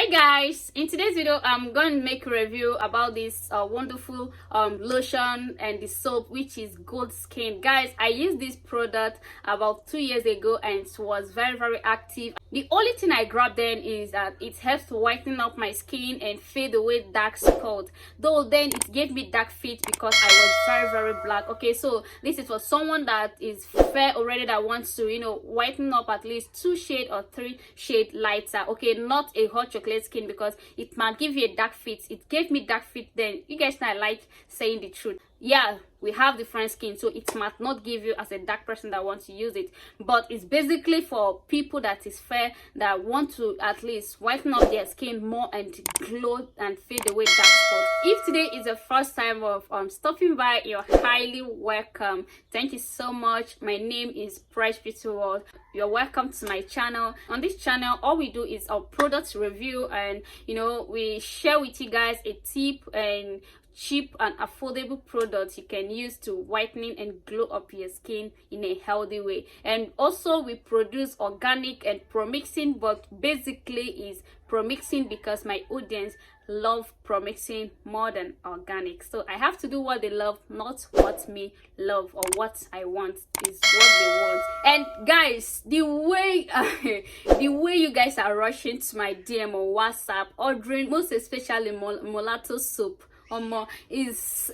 Hi guys, in today's video I'm going to make a review about this wonderful lotion and the soap, which is Gold Skin. Guys, I used this product about 2 years ago and it was very active. The only thing I grabbed then is that it helps to whiten up my skin and fade away dark spots, though then it gave me dark feet because I was very black. Okay, so this is for someone that is fair already, that wants to, whiten up at least 2 shade or 3 shade lighter. Okay, not a hot chocolate skin, because it might give you a dark fit. It gave me dark fit then. You guys know I like saying the truth. Yeah, we have different skin, so it might not give you as a dark person that wants to use it, but it's basically for people that is fair, that want to at least whiten up their skin more and glow and fade away dark spots. If today is the first time of stopping by, you're highly welcome. Thank you so much. My name is Fresh Beauty World. You're welcome to my channel. On this channel, all we do is our product review, and we share with you guys a tip and cheap and affordable products you can use to whitening and glow up your skin in a healthy way. And also we produce organic and pro-mixing, but basically is pro-mixing because my audience love pro-mixing more than organic, so I have to do what they love, not what me love or what I want is what they want. And guys, the way you guys are rushing to my DM or WhatsApp ordering, most especially mulatto soap, is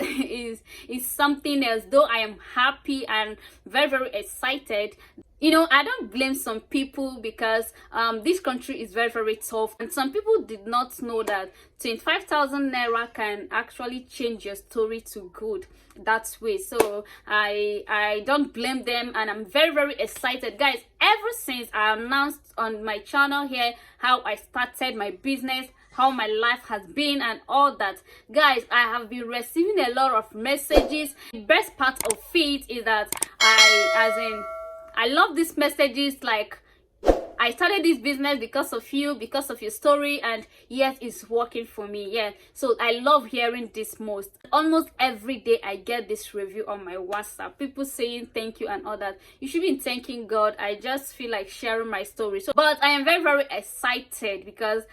something else. Though I am happy and very excited, I don't blame some people, because this country is very tough, and some people did not know that 25,000 naira can actually change your story to good that way. So I don't blame them, and I'm very excited, guys. Ever since I announced on my channel here how I started my business, how my life has been and all that, guys, I have been receiving a lot of messages. The best part of it is that I love these messages, like, I started this business because of you, because of your story, and yes, it's working for me. Yeah, so I love hearing this most. Almost every day I get this review on my WhatsApp, people saying thank you and all that. You should be thanking God. I just feel like sharing my story. So, but I am very excited because,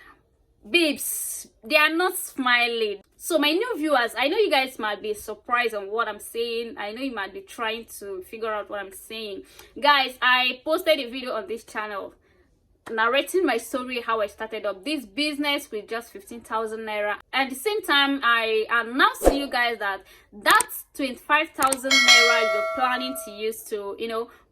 babes, they are not smiling. So my new viewers, I know you guys might be surprised on what I'm saying. I know you might be trying to figure out what I'm saying. Guys, I posted a video on this channel narrating my story, how I started up this business with just 15,000 naira. At the same time, I announced to you guys that 25,000 naira you're planning to use to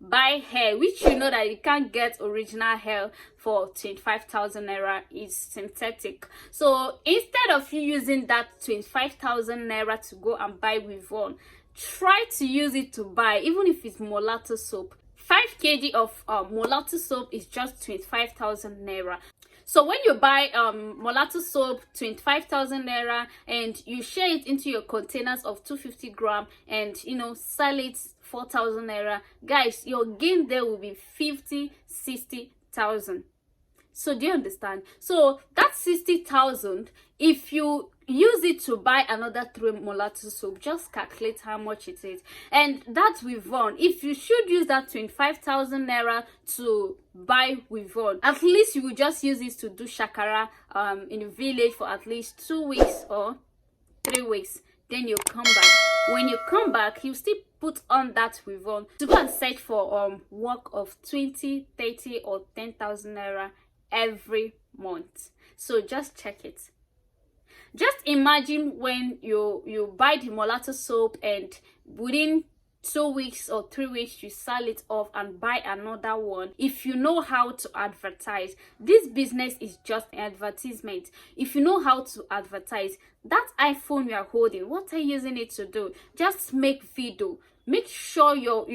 buy hair, which that you can't get original hair for 25,000 naira, is synthetic. So instead of you using that 25,000 naira to go and buy Wivon, try to use it to buy, even if it's mulatto soap. 5 kg of mulatto soap is just 25,000 naira. So when you buy mulatto soap, 25,000 naira, and you share it into your containers of 250 gram and sell it 4,000 naira, guys, your gain there will be 60,000. So do you understand? So that's 60,000. If you use it to buy another 3 mulatto soap, just calculate how much it is. And that Wivon, if you should use that 25,000 naira to buy Wivon, at least you will just use it to do shakara in the village for at least 2 weeks or 3 weeks. Then you come back. When you come back, you still put on that Wivon to go and search for work of 20, 30 or 10,000 naira every month. So just check it. Just imagine when you buy the mulatto soap and within 2 weeks or 3 weeks you sell it off and buy another one. If you know how to advertise, this business is just an advertisement. If you know how to advertise, that iPhone you are holding, what are you using it to do? Just make video. Make sure your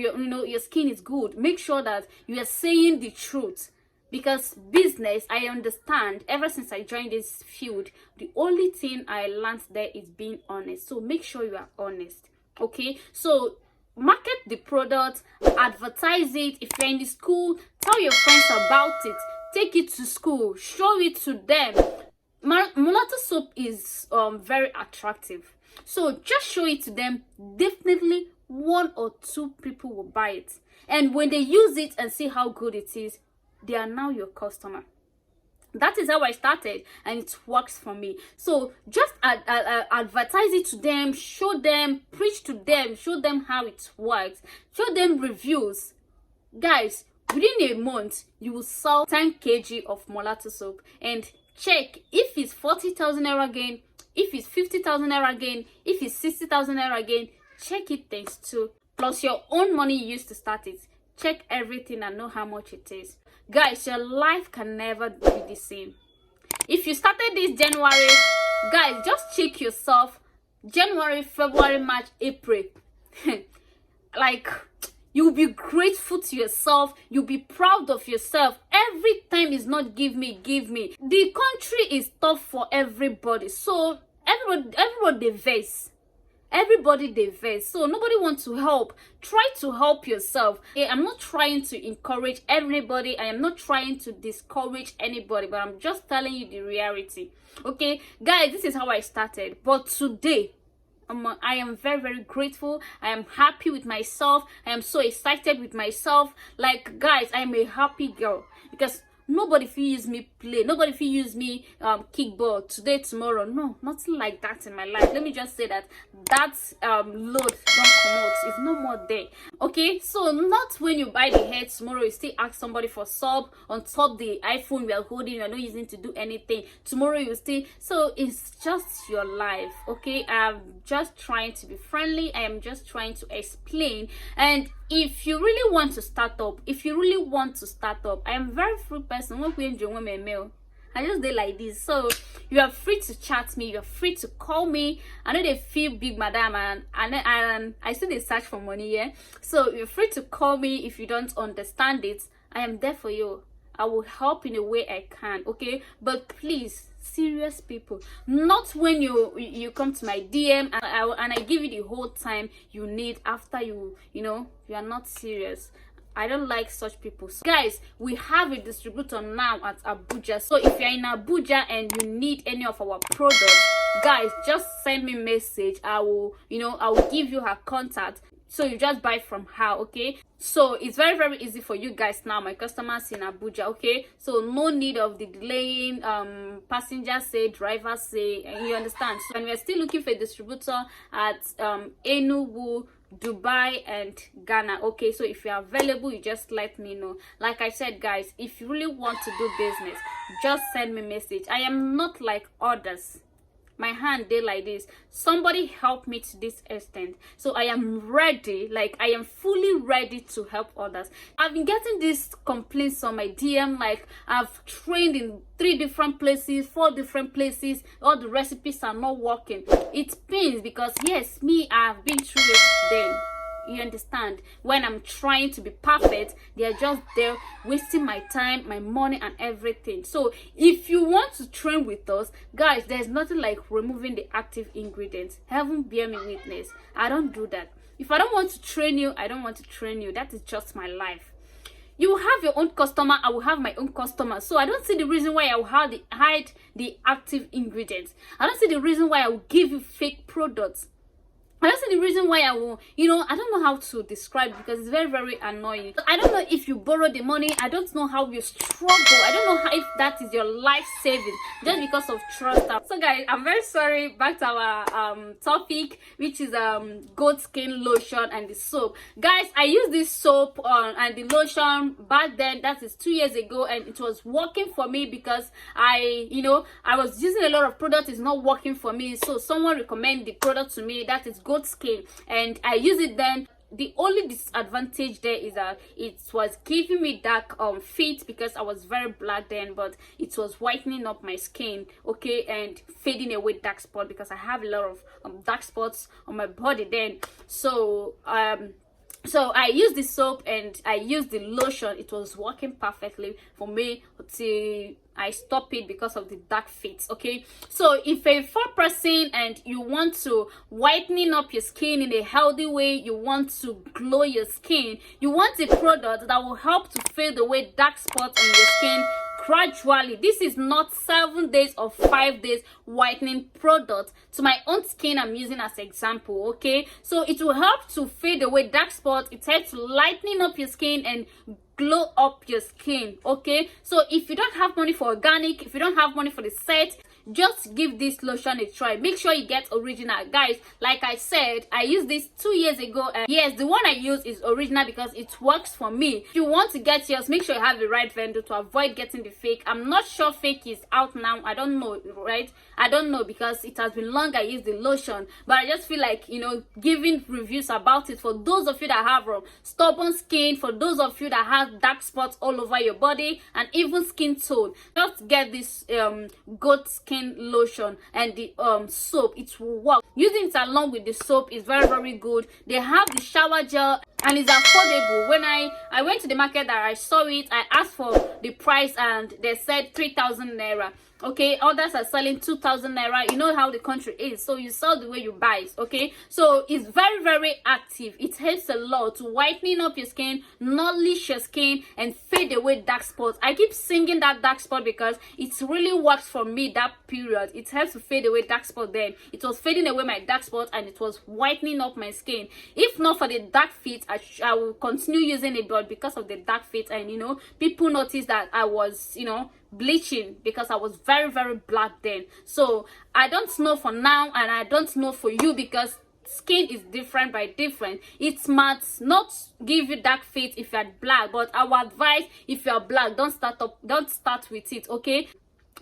skin is good. Make sure that you are saying the truth. Because business, I understand, ever since I joined this field, the only thing I learned there is being honest. So make sure you are honest. Okay, so market the product, advertise it. If you're in the school, tell your friends about it. Take it to school, show it to them. Mulatto soap is very attractive, so just show it to them. Definitely 1 or 2 people will buy it, and when they use it and see how good it is, they are now your customer. That is how I started, and it works for me. So just advertise it to them, show them, preach to them, show them how it works, show them reviews. Guys, within a month you will sell 10 kg of Mulatto soap, and check if it's 40,000 naira gain, if it's 50,000 naira gain, if it's 60,000 naira gain. Check it things too, plus your own money you used to start it. Check everything and know how much it is. Guys, your life can never be the same. If you started this January, guys, just check yourself. January, February, March, April. Like, you'll be grateful to yourself. You'll be proud of yourself. Every time is not give me, give me. The country is tough for everybody. So everybody vex. Everybody they vex, so nobody wants to help. Try to help yourself. I'm not trying to encourage everybody. I am not trying to discourage anybody, but I'm just telling you the reality. Okay, guys, this is how I started. But today, I am very, very grateful. I am happy with myself. I am so excited with myself. Like, guys, I am a happy girl because nobody feel use me play. Nobody feel use me kickball today, tomorrow. No, nothing like that in my life. Let me just say that load don't come out. It's no more there. Okay, so not when you buy the hair tomorrow you still ask somebody for sub on top the iPhone you are holding, you are not using to do anything. Tomorrow you still, so it's just your life. Okay, I'm just trying to be friendly. I am just trying to explain. And if you really want to start up, I am very free person. I just did like this, so you are free to chat me, you are free to call me. I know they feel big madam, and I still they search for money, yeah. So you're free to call me if you don't understand it. I am there for you. I will help in a way I can, okay? But please, serious people, not when you come to my DM and I give you the whole time you need after you are not serious. I don't like such people. So guys, we have a distributor now at Abuja. So if you're in Abuja and you need any of our products, guys, just send me a message. I will give you her contact. So you just buy from her, okay? So it's very, very easy for you guys now, my customers in Abuja, okay? So no need of the delaying, passengers say, drivers say, and you understand. So, and we're still looking for a distributor at Enugu, Dubai and Ghana. Okay, so if you're available, you just let me know. Like I said, guys, if you really want to do business, just send me a message. I am not like others. My hand they like this. Somebody help me to this extent, so I am ready. Like, I am fully ready to help others. I've been getting these complaints on my DM, like I've trained in 3 different places, 4 different places, all the recipes are not working. It pains because yes, me, I've been through it then. You understand? When I'm trying to be perfect, they are just there wasting my time, my money and everything. So if you want to train with us, guys, there's nothing like removing the active ingredients. Heaven bear me witness, I don't do that. If I don't want to train you, I don't want to train you. That is just my life. You will have your own customer, I will have my own customer. So I don't see the reason why I will hide the active ingredients. I don't see the reason why I will give you fake products. I don't see the reason why I will, I don't know how to describe it because it's very, very annoying. I don't know if you borrow the money. I don't know how you struggle. I don't know how, if that is your life saving just because of trust. So guys, I'm very sorry. Back to our topic, which is goat skin lotion and the soap. Guys, I used this soap and the lotion back then. That is 2 years ago, and it was working for me because I was using a lot of products. It's not working for me, so someone recommended the product to me. That is goat skin, and I use it then. The only disadvantage there is that it was giving me dark feet because I was very black then, but it was whitening up my skin, okay, and fading away dark spot because I have a lot of dark spots on my body then. So I used the soap and I used the lotion. It was working perfectly for me till I stopped it because of the dark fits. Okay, so if you're a fat person and you want to whitening up your skin in a healthy way, you want to glow your skin, you want a product that will help to fade away dark spots on your skin gradually. This is not 7 days or 5 days whitening product. To my own skin, I'm using as example, okay? So it will help to fade away dark spots. It helps to lightening up your skin and glow up your skin. Okay, so if you don't have money for organic, if you don't have money for the set, just give this lotion a try. Make sure you get original, guys. Like I said, I used this 2 years ago, and yes, the one I use is original because it works for me. If you want to get yours, make sure you have the right vendor to avoid getting the fake. I'm not sure fake is out now. I don't know, right? I don't know because it has been long I used the lotion, but I just feel like, you know, giving reviews about it for those of you that have stubborn skin, for those of you that have dark spots all over your body, and even skin tone. Just get this goat skin lotion and the soap. It will work. Using it along with the soap is very, very good. They have the shower gel and it's affordable. When I went to the market that I saw it, I asked for the price and they said 3,000 naira. Okay, others are selling 2,000 naira. You know how the country is, so you sell the way you buy it. Okay, so it's very, very active. It helps a lot to whitening up your skin, nourish your skin, and fade away dark spots. I keep singing that dark spot because it really works for me that period. It helps to fade away dark spot. Then it was fading away my dark spot and it was whitening up my skin. If not for the dark fit, I will continue using it, but because of the dark fit, and you know, people noticed that I was, you know, bleaching because I was very, very black then. So I don't know for now, and I don't know for you because skin is different by different. It might not give you dark fit if you're black, but I would advise if you're black, don't start with it. Okay,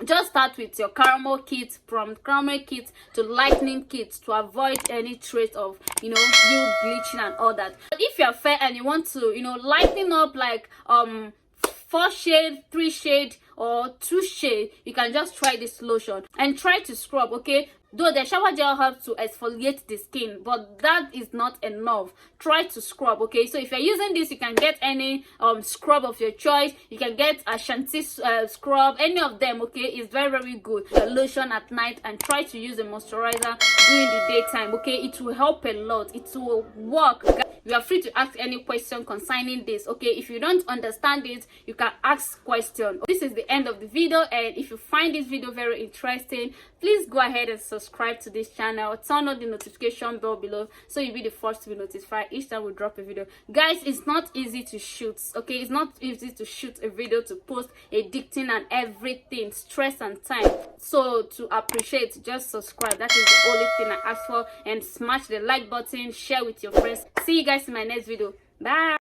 just start with your caramel kit, from caramel kit to lightening kit, to avoid any trace of, you know, you bleaching and all that. But if you're fair and you want to, you know, lighten up like 4 shade, 3 shade, or 2 shade, you can just try this lotion and try to scrub. Okay, though the shower gel helps to exfoliate the skin, but that is not enough. Try to scrub. Okay, so if you're using this, you can get any scrub of your choice. You can get a Ashanti scrub, any of them. Okay, it's very, very good. The lotion at night, and try to use a moisturizer during the daytime. Okay, it will help a lot. It will work. You are free to ask any question concerning this. Okay, if you don't understand it, you can ask question. This is the end of the video, and if you find this video very interesting, please go ahead and subscribe to this channel. Turn on the notification bell below so you'll be the first to be notified each time we drop a video. Guys, it's not easy to shoot. Okay, it's not easy to shoot a video, to post, editing and everything, stress and time. So to appreciate, just subscribe. That is the only thing I ask for, and smash the like button, share with your friends. See you guys in my next video. Bye.